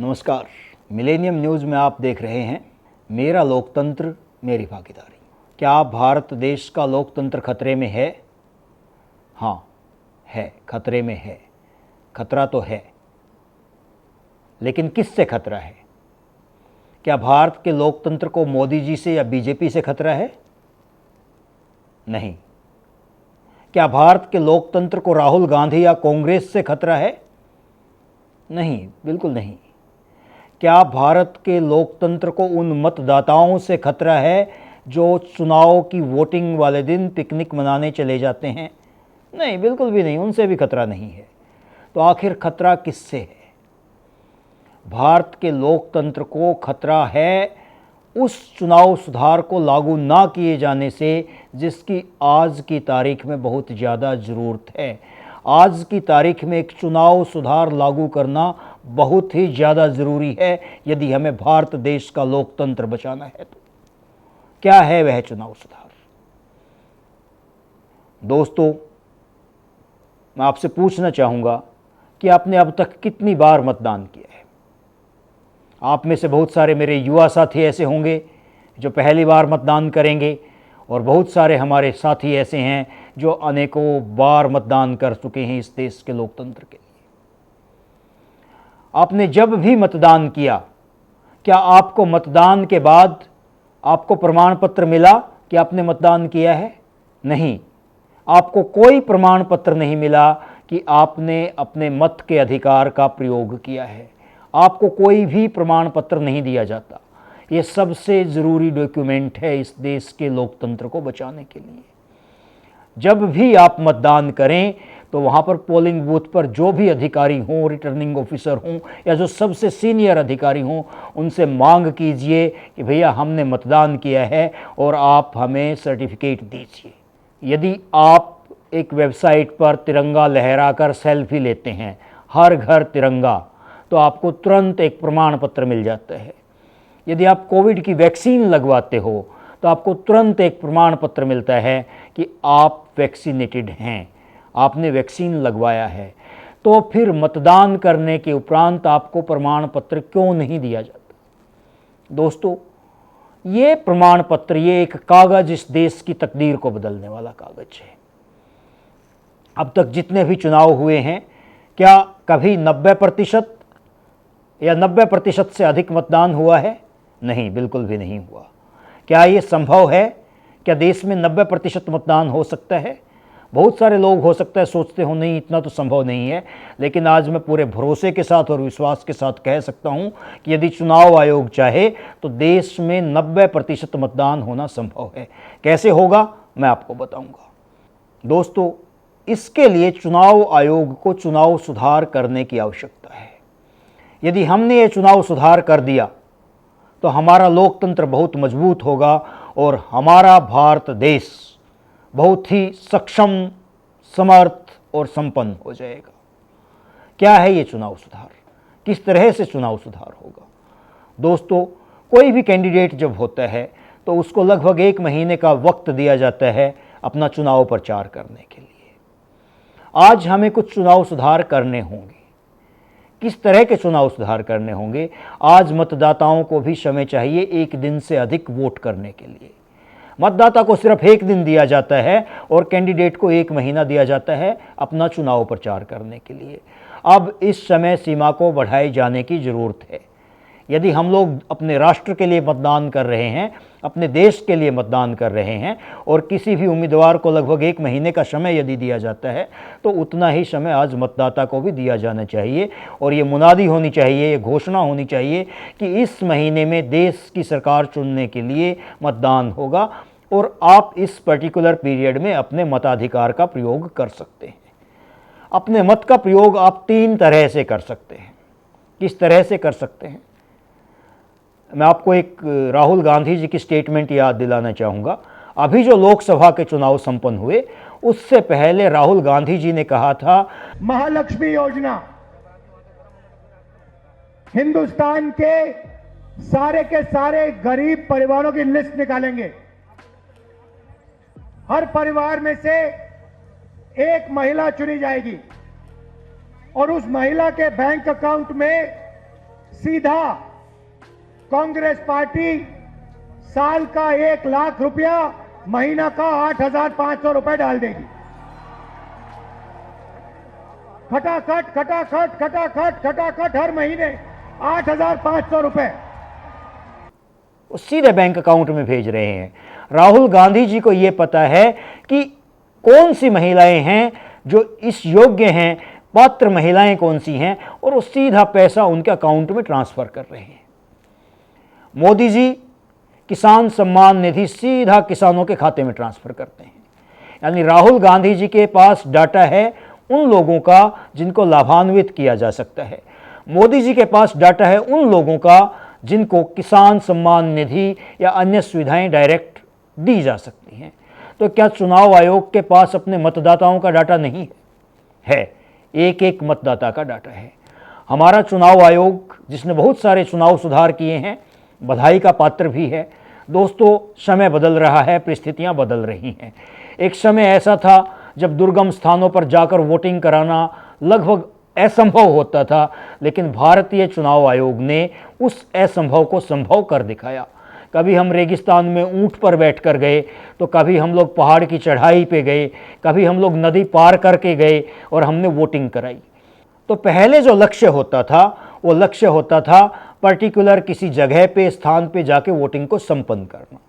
नमस्कार। Millennium news में आप देख रहे हैं मेरा लोकतंत्र मेरी भागीदारी। क्या भारत देश का लोकतंत्र खतरे में है? हाँ, है, खतरे में है। खतरा तो है, लेकिन किससे खतरा है? क्या भारत के लोकतंत्र को मोदी जी से या बीजेपी से खतरा है? नहीं। क्या भारत के लोकतंत्र को राहुल गांधी या कांग्रेस से खतरा है? नहीं, बिल्कुल नहीं। क्या भारत के लोकतंत्र को उन मतदाताओं से खतरा है जो चुनाव की वोटिंग वाले दिन पिकनिक मनाने चले जाते हैं? नहीं, बिल्कुल भी नहीं, उनसे भी खतरा नहीं है। तो आखिर खतरा किससे है? भारत के लोकतंत्र को खतरा है उस चुनाव सुधार को लागू ना किए जाने से जिसकी आज की तारीख में बहुत ज़्यादा ज़रूरत है। आज की तारीख में एक चुनाव सुधार लागू करना बहुत ही ज़्यादा ज़रूरी है यदि हमें भारत देश का लोकतंत्र बचाना है। तो क्या है वह चुनाव सुधार? दोस्तों, मैं आपसे पूछना चाहूँगा कि आपने अब तक कितनी बार मतदान किया है? आप में से बहुत सारे मेरे युवा साथी ऐसे होंगे जो पहली बार मतदान करेंगे और बहुत सारे हमारे साथी ऐसे हैं जो अनेकों बार मतदान कर चुके हैं इस देश के लोकतंत्र के लिए। आपने जब भी मतदान किया, क्या आपको मतदान के बाद आपको प्रमाण पत्र मिला कि आपने मतदान किया है? नहीं, आपको कोई प्रमाण पत्र नहीं मिला कि आपने अपने मत के अधिकार का प्रयोग किया है। आपको कोई भी प्रमाण पत्र नहीं दिया जाता। ये सबसे ज़रूरी डॉक्यूमेंट है इस देश के लोकतंत्र को बचाने के लिए। जब भी आप मतदान करें तो वहाँ पर पोलिंग बूथ पर जो भी अधिकारी हों, रिटर्निंग ऑफिसर हों या जो सबसे सीनियर अधिकारी हों, उनसे मांग कीजिए कि भैया हमने मतदान किया है और आप हमें सर्टिफिकेट दीजिए। यदि आप एक वेबसाइट पर तिरंगा लहराकर सेल्फी लेते हैं, हर घर तिरंगा, तो आपको तुरंत एक प्रमाण पत्र मिल जाता है। यदि आप कोविड की वैक्सीन लगवाते हो तो आपको तुरंत एक प्रमाण पत्र मिलता है कि आप वैक्सीनेटेड हैं, आपने वैक्सीन लगवाया है। तो फिर मतदान करने के उपरांत आपको प्रमाण पत्र क्यों नहीं दिया जाता? दोस्तों, ये प्रमाण पत्र, ये एक कागज़ इस देश की तकदीर को बदलने वाला कागज़ है। अब तक जितने भी चुनाव हुए हैं, क्या कभी 90% या 90% से अधिक मतदान हुआ है? नहीं, बिल्कुल भी नहीं हुआ। क्या ये संभव है? क्या देश में 90% मतदान हो सकता है? बहुत सारे लोग हो सकता है सोचते हो नहीं, इतना तो संभव नहीं है, लेकिन आज मैं पूरे भरोसे के साथ और विश्वास के साथ कह सकता हूं कि यदि चुनाव आयोग चाहे तो देश में 90% मतदान होना संभव है। कैसे होगा, मैं आपको बताऊंगा। दोस्तों, इसके लिए चुनाव आयोग को चुनाव सुधार करने की आवश्यकता है। यदि हमने ये चुनाव सुधार कर दिया तो हमारा लोकतंत्र बहुत मजबूत होगा और हमारा भारत देश बहुत ही सक्षम, समर्थ और संपन्न हो जाएगा। क्या है ये चुनाव सुधार? किस तरह से चुनाव सुधार होगा? दोस्तों, कोई भी कैंडिडेट जब होता है तो उसको लगभग 1 महीने का वक्त दिया जाता है अपना चुनाव प्रचार करने के लिए। आज हमें कुछ चुनाव सुधार करने होंगे। किस तरह के चुनाव सुधार करने होंगे? आज मतदाताओं को भी समय चाहिए 1 दिन से अधिक वोट करने के लिए। मतदाता को सिर्फ 1 दिन दिया जाता है और कैंडिडेट को 1 महीना दिया जाता है अपना चुनाव प्रचार करने के लिए। अब इस समय सीमा को बढ़ाए जाने की ज़रूरत है। यदि हम लोग अपने राष्ट्र के लिए मतदान कर रहे हैं, अपने देश के लिए मतदान कर रहे हैं और किसी भी उम्मीदवार को लगभग 1 महीने का समय यदि दिया जाता है तो उतना ही समय आज मतदाता को भी दिया जाना चाहिए और ये मुनादी होनी चाहिए, ये घोषणा होनी चाहिए कि इस महीने में देश की सरकार चुनने के लिए मतदान होगा और आप इस पर्टिकुलर पीरियड में अपने मताधिकार का प्रयोग कर सकते हैं। अपने मत का प्रयोग आप 3 तरह से कर सकते हैं। किस तरह से कर सकते हैं? मैं आपको एक राहुल गांधी जी की स्टेटमेंट याद दिलाना चाहूँगा। अभी जो लोकसभा के चुनाव संपन्न हुए उससे पहले राहुल गांधी जी ने कहा था, महालक्ष्मी योजना हिंदुस्तान के सारे गरीब परिवारों की लिस्ट निकालेंगे। हर परिवार में से एक महिला चुनी जाएगी और उस महिला के बैंक अकाउंट में सीधा कांग्रेस पार्टी साल का 1 लाख रुपया, महीना का 8,500 रुपए डाल देगी। खटाखट खटाखट खटाखट खटाखट हर महीने 8,500 रुपए वो सीधे बैंक अकाउंट में भेज रहे हैं। राहुल गांधी जी को यह पता है कि कौन सी महिलाएं हैं जो इस योग्य हैं, पात्र महिलाएं कौन सी हैं, और वो सीधा पैसा उनके अकाउंट में ट्रांसफर कर रहे हैं। मोदी जी किसान सम्मान निधि सीधा किसानों के खाते में ट्रांसफर करते हैं। यानी राहुल गांधी जी के पास डाटा है उन लोगों का जिनको लाभान्वित किया जा सकता है। मोदी जी के पास डाटा है उन लोगों का जिनको किसान सम्मान निधि या अन्य सुविधाएं डायरेक्ट दी जा सकती हैं। तो क्या चुनाव आयोग के पास अपने मतदाताओं का डाटा नहीं है? एक एक मतदाता का डाटा है। हमारा चुनाव आयोग, जिसने बहुत सारे चुनाव सुधार किए हैं, बधाई का पात्र भी है। दोस्तों, समय बदल रहा है, परिस्थितियां बदल रही हैं। एक समय ऐसा था जब दुर्गम स्थानों पर जाकर वोटिंग कराना लगभग असंभव होता था, लेकिन भारतीय चुनाव आयोग ने उस असंभव को संभव कर दिखाया। कभी हम रेगिस्तान में ऊंट पर बैठकर गए, तो कभी हम लोग पहाड़ की चढ़ाई पे गए, कभी हम लोग नदी पार करके गए और हमने वोटिंग कराई। तो पहले जो लक्ष्य होता था वो लक्ष्य होता था पर्टिकुलर किसी जगह पे, स्थान पे जाके वोटिंग को संपन्न करना।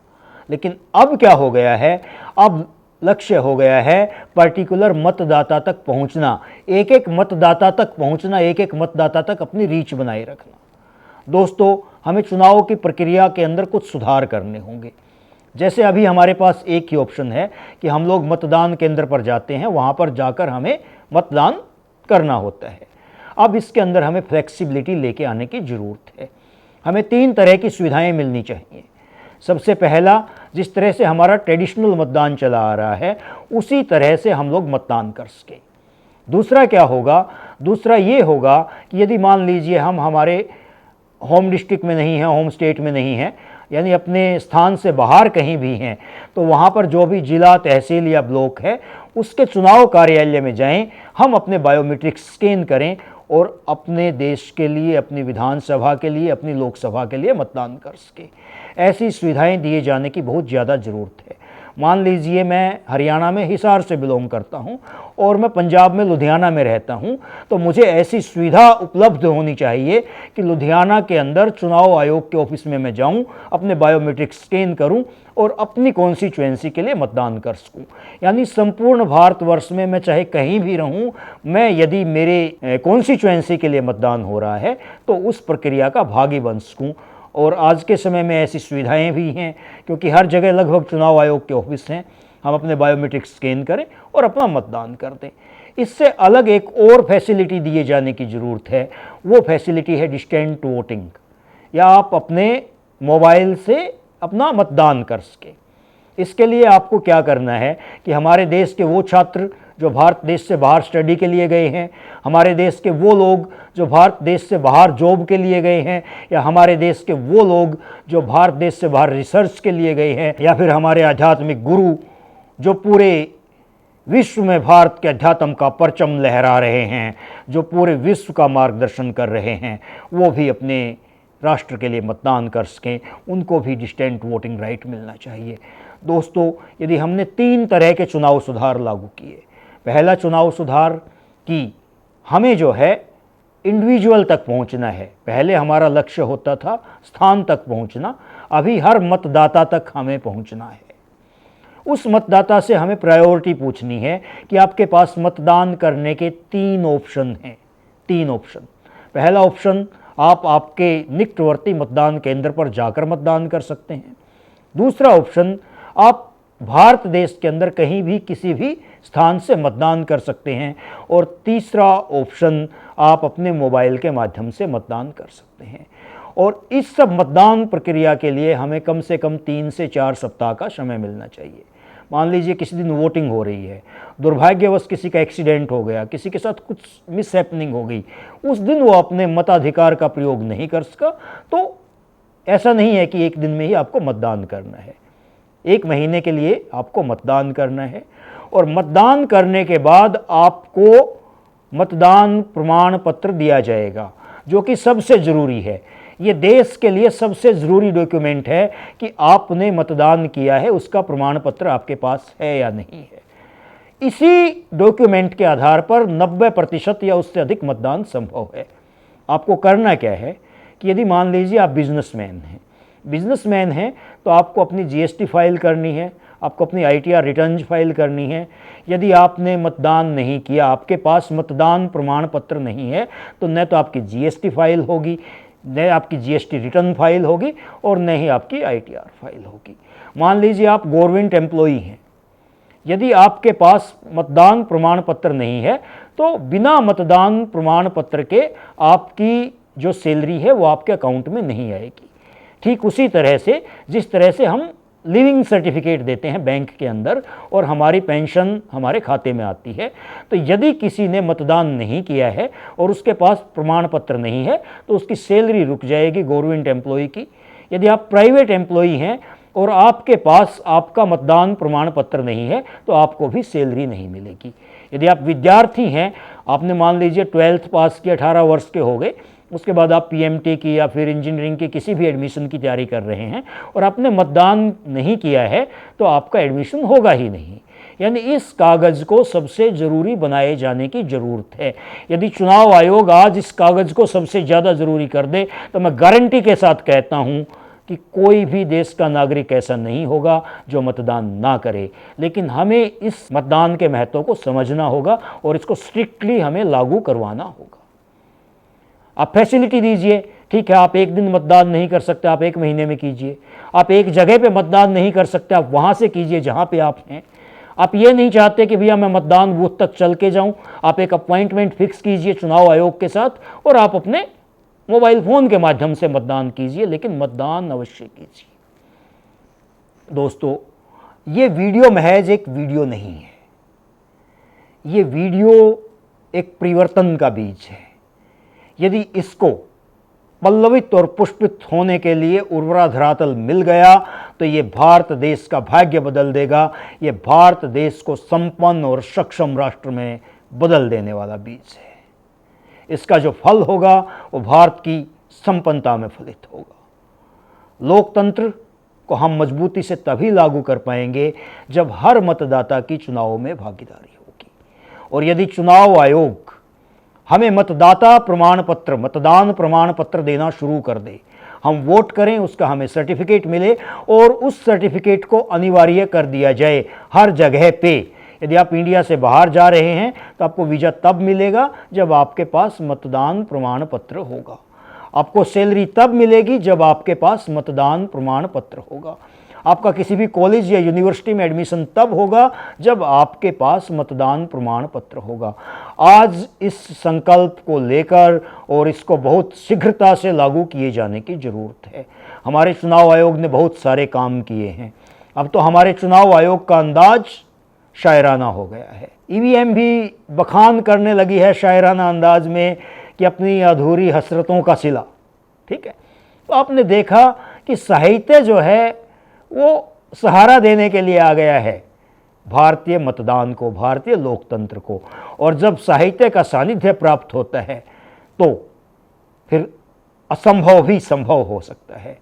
लेकिन अब क्या हो गया है? अब लक्ष्य हो गया है पर्टिकुलर मतदाता तक पहुंचना, एक एक मतदाता तक पहुंचना, एक एक मतदाता तक अपनी रीच बनाए रखना। दोस्तों, हमें चुनाव की प्रक्रिया के अंदर कुछ सुधार करने होंगे। जैसे अभी हमारे पास एक ही ऑप्शन है कि हम लोग मतदान केंद्र पर जाते हैं, वहाँ पर जाकर हमें मतदान करना होता है। अब इसके अंदर हमें फ्लेक्सिबिलिटी लेके आने की ज़रूरत है। हमें 3 तरह की सुविधाएं मिलनी चाहिए। सबसे पहला, जिस तरह से हमारा ट्रेडिशनल मतदान चला आ रहा है उसी तरह से हम लोग मतदान कर सकें। दूसरा क्या होगा? दूसरा ये होगा कि यदि मान लीजिए हम हमारे होम डिस्ट्रिक्ट में नहीं हैं, होम स्टेट में नहीं हैं, यानी अपने स्थान से बाहर कहीं भी हैं, तो वहाँ पर जो भी जिला, तहसील या ब्लॉक है उसके चुनाव कार्यालय में जाएं, हम अपने बायोमेट्रिक स्कैन करें और अपने देश के लिए, अपनी विधानसभा के लिए, अपनी लोकसभा के लिए मतदान कर सकें। ऐसी सुविधाएं दिए जाने की बहुत ज़्यादा ज़रूरत है। मान लीजिए मैं हरियाणा में हिसार से बिलोंग करता हूं और मैं पंजाब में लुधियाना में रहता हूं, तो मुझे ऐसी सुविधा उपलब्ध होनी चाहिए कि लुधियाना के अंदर चुनाव आयोग के ऑफिस में मैं जाऊं, अपने बायोमेट्रिक स्कैन करूं और अपनी कॉन्स्टिट्यूएंसी के लिए मतदान कर सकूं। यानी संपूर्ण भारतवर्ष में मैं चाहे कहीं भी रहूं, मैं यदि मेरे कॉन्स्टिट्यूएंसी के लिए मतदान हो रहा है तो उस प्रक्रिया का भागी बन सकूं। और आज के समय में ऐसी सुविधाएं भी हैं, क्योंकि हर जगह लगभग चुनाव आयोग के ऑफिस हैं। हम अपने बायोमेट्रिक स्कैन करें और अपना मतदान कर दें। इससे अलग एक और फैसिलिटी दिए जाने की ज़रूरत है। वो फैसिलिटी है डिस्टेंट वोटिंग, या आप अपने मोबाइल से अपना मतदान कर सकें। इसके लिए आपको क्या करना है कि हमारे देश के वो छात्र जो भारत देश से बाहर स्टडी के लिए गए हैं, हमारे देश के वो लोग जो भारत देश से बाहर जॉब के लिए गए हैं, या हमारे देश के वो लोग जो भारत देश से बाहर रिसर्च के लिए गए हैं, या फिर हमारे आध्यात्मिक गुरु जो पूरे विश्व में भारत के अध्यात्म का परचम लहरा रहे हैं, जो पूरे विश्व का मार्गदर्शन कर रहे हैं, वो भी अपने राष्ट्र के लिए मतदान कर सकें। उनको भी डिस्टेंट वोटिंग राइट मिलना चाहिए। दोस्तों, यदि हमने 3 तरह के चुनाव सुधार लागू किए, पहला चुनाव सुधार कि हमें जो है इंडिविजुअल तक पहुंचना है। पहले हमारा लक्ष्य होता था स्थान तक पहुंचना, अभी हर मतदाता तक हमें पहुंचना है। उस मतदाता से हमें प्रायोरिटी पूछनी है कि आपके पास मतदान करने के 3 ऑप्शन हैं। 3 ऑप्शन। पहला ऑप्शन, आप आपके निकटवर्ती मतदान केंद्र पर जाकर मतदान कर सकते हैं। दूसरा ऑप्शन, आप भारत देश के अंदर कहीं भी किसी भी स्थान से मतदान कर सकते हैं। और तीसरा ऑप्शन, आप अपने मोबाइल के माध्यम से मतदान कर सकते हैं। और इस सब मतदान प्रक्रिया के लिए हमें कम से कम 3 से 4 सप्ताह का समय मिलना चाहिए। मान लीजिए किसी दिन वोटिंग हो रही है, दुर्भाग्यवश किसी का एक्सीडेंट हो गया, किसी के साथ कुछ मिसहैपनिंग हो गई, उस दिन वो अपने मताधिकार का प्रयोग नहीं कर सका, तो ऐसा नहीं है कि एक दिन में ही आपको मतदान करना है। 1 महीने के लिए आपको मतदान करना है। और मतदान करने के बाद आपको मतदान प्रमाण पत्र दिया जाएगा, जो कि सबसे ज़रूरी है। ये देश के लिए सबसे ज़रूरी डॉक्यूमेंट है कि आपने मतदान किया है, उसका प्रमाण पत्र आपके पास है या नहीं है। इसी डॉक्यूमेंट के आधार पर 90% या उससे अधिक मतदान संभव है। आपको करना क्या है कि यदि मान लीजिए आप बिजनेसमैन हैं तो आपको अपनी जीएसटी फाइल करनी है, आपको अपनी आईटीआर रिटर्न फाइल करनी है। यदि आपने मतदान नहीं किया, आपके पास मतदान प्रमाण पत्र नहीं है, तो न तो आपकी जीएसटी फाइल होगी, न आपकी जीएसटी रिटर्न फाइल होगी और न ही आपकी आईटीआर फाइल होगी। मान लीजिए आप गवर्नमेंट एम्प्लॉई हैं, यदि आपके पास मतदान प्रमाण पत्र नहीं है तो बिना मतदान प्रमाण पत्र के आपकी जो सैलरी है वो आपके अकाउंट में नहीं आएगी। ठीक उसी तरह से जिस तरह से हम लिविंग सर्टिफिकेट देते हैं बैंक के अंदर और हमारी पेंशन हमारे खाते में आती है, तो यदि किसी ने मतदान नहीं किया है और उसके पास प्रमाण पत्र नहीं है तो उसकी सैलरी रुक जाएगी गवर्नमेंट एम्प्लॉई की। यदि आप प्राइवेट एम्प्लॉई हैं और आपके पास आपका मतदान प्रमाण पत्र नहीं है तो आपको भी सैलरी नहीं मिलेगी। यदि आप विद्यार्थी हैं, आपने मान लीजिए 12th पास किया, 18 वर्ष के हो गए, उसके बाद आप पीएमटी की या फिर इंजीनियरिंग की किसी भी एडमिशन की तैयारी कर रहे हैं और आपने मतदान नहीं किया है तो आपका एडमिशन होगा ही नहीं। यानी इस कागज़ को सबसे ज़रूरी बनाए जाने की ज़रूरत है। यदि चुनाव आयोग आज इस कागज़ को सबसे ज़्यादा ज़रूरी कर दे तो मैं गारंटी के साथ कहता हूँ कि कोई भी देश का नागरिक ऐसा नहीं होगा जो मतदान ना करे। लेकिन हमें इस मतदान के महत्व को समझना होगा और इसको स्ट्रिक्टली हमें लागू करवाना होगा। आप फैसिलिटी दीजिए, ठीक है, आप एक दिन मतदान नहीं कर सकते, आप 1 महीने में कीजिए। आप एक जगह पे मतदान नहीं कर सकते, आप वहाँ से कीजिए जहाँ पे आप हैं। आप ये नहीं चाहते कि भैया मैं मतदान बूथ तक चल के जाऊँ, आप एक अपॉइंटमेंट फिक्स कीजिए चुनाव आयोग के साथ और आप अपने मोबाइल फ़ोन के माध्यम से मतदान कीजिए, लेकिन मतदान अवश्य कीजिए। दोस्तों, ये वीडियो महज एक वीडियो नहीं है, ये वीडियो एक परिवर्तन का बीज है। यदि इसको पल्लवित और पुष्पित होने के लिए उर्वरा धरातल मिल गया तो ये भारत देश का भाग्य बदल देगा। ये भारत देश को संपन्न और सक्षम राष्ट्र में बदल देने वाला बीज है। इसका जो फल होगा वो भारत की संपन्नता में फलित होगा। लोकतंत्र को हम मजबूती से तभी लागू कर पाएंगे जब हर मतदाता की चुनाव में भागीदारी होगी। और यदि चुनाव आयोग हमें मतदाता प्रमाण पत्र, मतदान प्रमाण पत्र देना शुरू कर दे, हम वोट करें, उसका हमें सर्टिफिकेट मिले और उस सर्टिफिकेट को अनिवार्य कर दिया जाए हर जगह पे। यदि आप इंडिया से बाहर जा रहे हैं तो आपको वीज़ा तब मिलेगा जब आपके पास मतदान प्रमाण पत्र होगा। आपको सैलरी तब मिलेगी जब आपके पास मतदान प्रमाण पत्र होगा। आपका किसी भी कॉलेज या यूनिवर्सिटी में एडमिशन तब होगा जब आपके पास मतदान प्रमाण पत्र होगा। आज इस संकल्प को लेकर और इसको बहुत शीघ्रता से लागू किए जाने की ज़रूरत है। हमारे चुनाव आयोग ने बहुत सारे काम किए हैं। अब तो हमारे चुनाव आयोग का अंदाज शायराना हो गया है। ईवीएम भी बखान करने लगी है शायराना अंदाज में कि अपनी अधूरी हसरतों का सिला। ठीक है, तो आपने देखा कि साहित्य जो है वो सहारा देने के लिए आ गया है भारतीय मतदान को, भारतीय लोकतंत्र को। और जब साहित्य का सानिध्य प्राप्त होता है तो फिर असंभव भी संभव हो सकता है।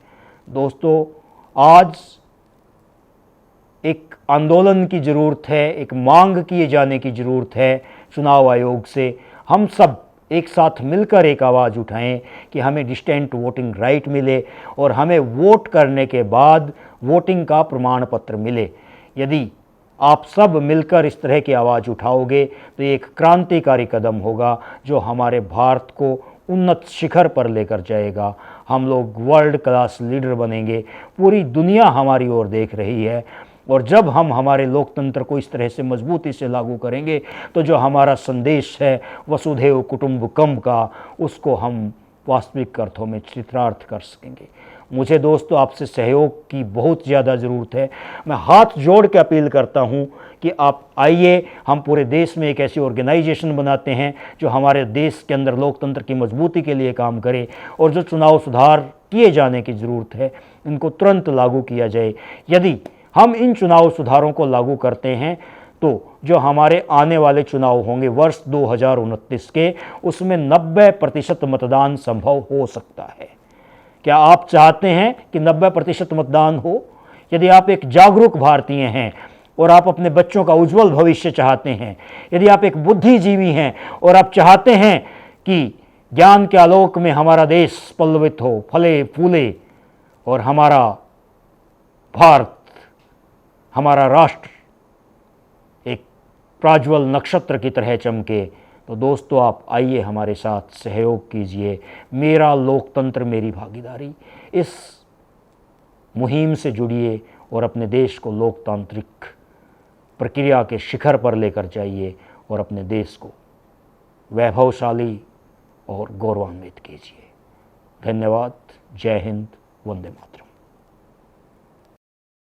दोस्तों, आज एक आंदोलन की ज़रूरत है, एक मांग किए जाने की ज़रूरत है चुनाव आयोग से। हम सब एक साथ मिलकर एक आवाज़ उठाएं कि हमें डिस्टेंट वोटिंग राइट मिले और हमें वोट करने के बाद वोटिंग का प्रमाण पत्र मिले। यदि आप सब मिलकर इस तरह की आवाज़ उठाओगे तो ये एक क्रांतिकारी कदम होगा जो हमारे भारत को उन्नत शिखर पर लेकर जाएगा। हम लोग वर्ल्ड क्लास लीडर बनेंगे। पूरी दुनिया हमारी ओर देख रही है और जब हम हमारे लोकतंत्र को इस तरह से मजबूती से लागू करेंगे तो जो हमारा संदेश है वसुधैव कुटुंबकम का, उसको हम वास्तविक अर्थों में चित्रार्थ कर सकेंगे। मुझे दोस्तों आपसे सहयोग की बहुत ज़्यादा ज़रूरत है। मैं हाथ जोड़ के अपील करता हूँ कि आप आइए, हम पूरे देश में एक ऐसी ऑर्गेनाइजेशन बनाते हैं जो हमारे देश के अंदर लोकतंत्र की मजबूती के लिए काम करे और जो चुनाव सुधार किए जाने की ज़रूरत है इनको तुरंत लागू किया जाए। यदि हम इन चुनाव सुधारों को लागू करते हैं तो जो हमारे आने वाले चुनाव होंगे वर्ष 2029 के, उसमें 90% मतदान संभव हो सकता है। क्या आप चाहते हैं कि 90% मतदान हो? यदि आप एक जागरूक भारतीय हैं और आप अपने बच्चों का उज्जवल भविष्य चाहते हैं, यदि आप एक बुद्धिजीवी हैं और आप चाहते हैं कि ज्ञान के आलोक में हमारा देश पल्लवित हो, फले फूले और हमारा भारत, हमारा राष्ट्र एक प्राज्वल नक्षत्र की तरह चमके, तो दोस्तों आप आइए हमारे साथ सहयोग कीजिए। मेरा लोकतंत्र मेरी भागीदारी, इस मुहिम से जुड़िए और अपने देश को लोकतांत्रिक प्रक्रिया के शिखर पर लेकर जाइए और अपने देश को वैभवशाली और गौरवान्वित कीजिए। धन्यवाद। जय हिंद। वंदे मातरम।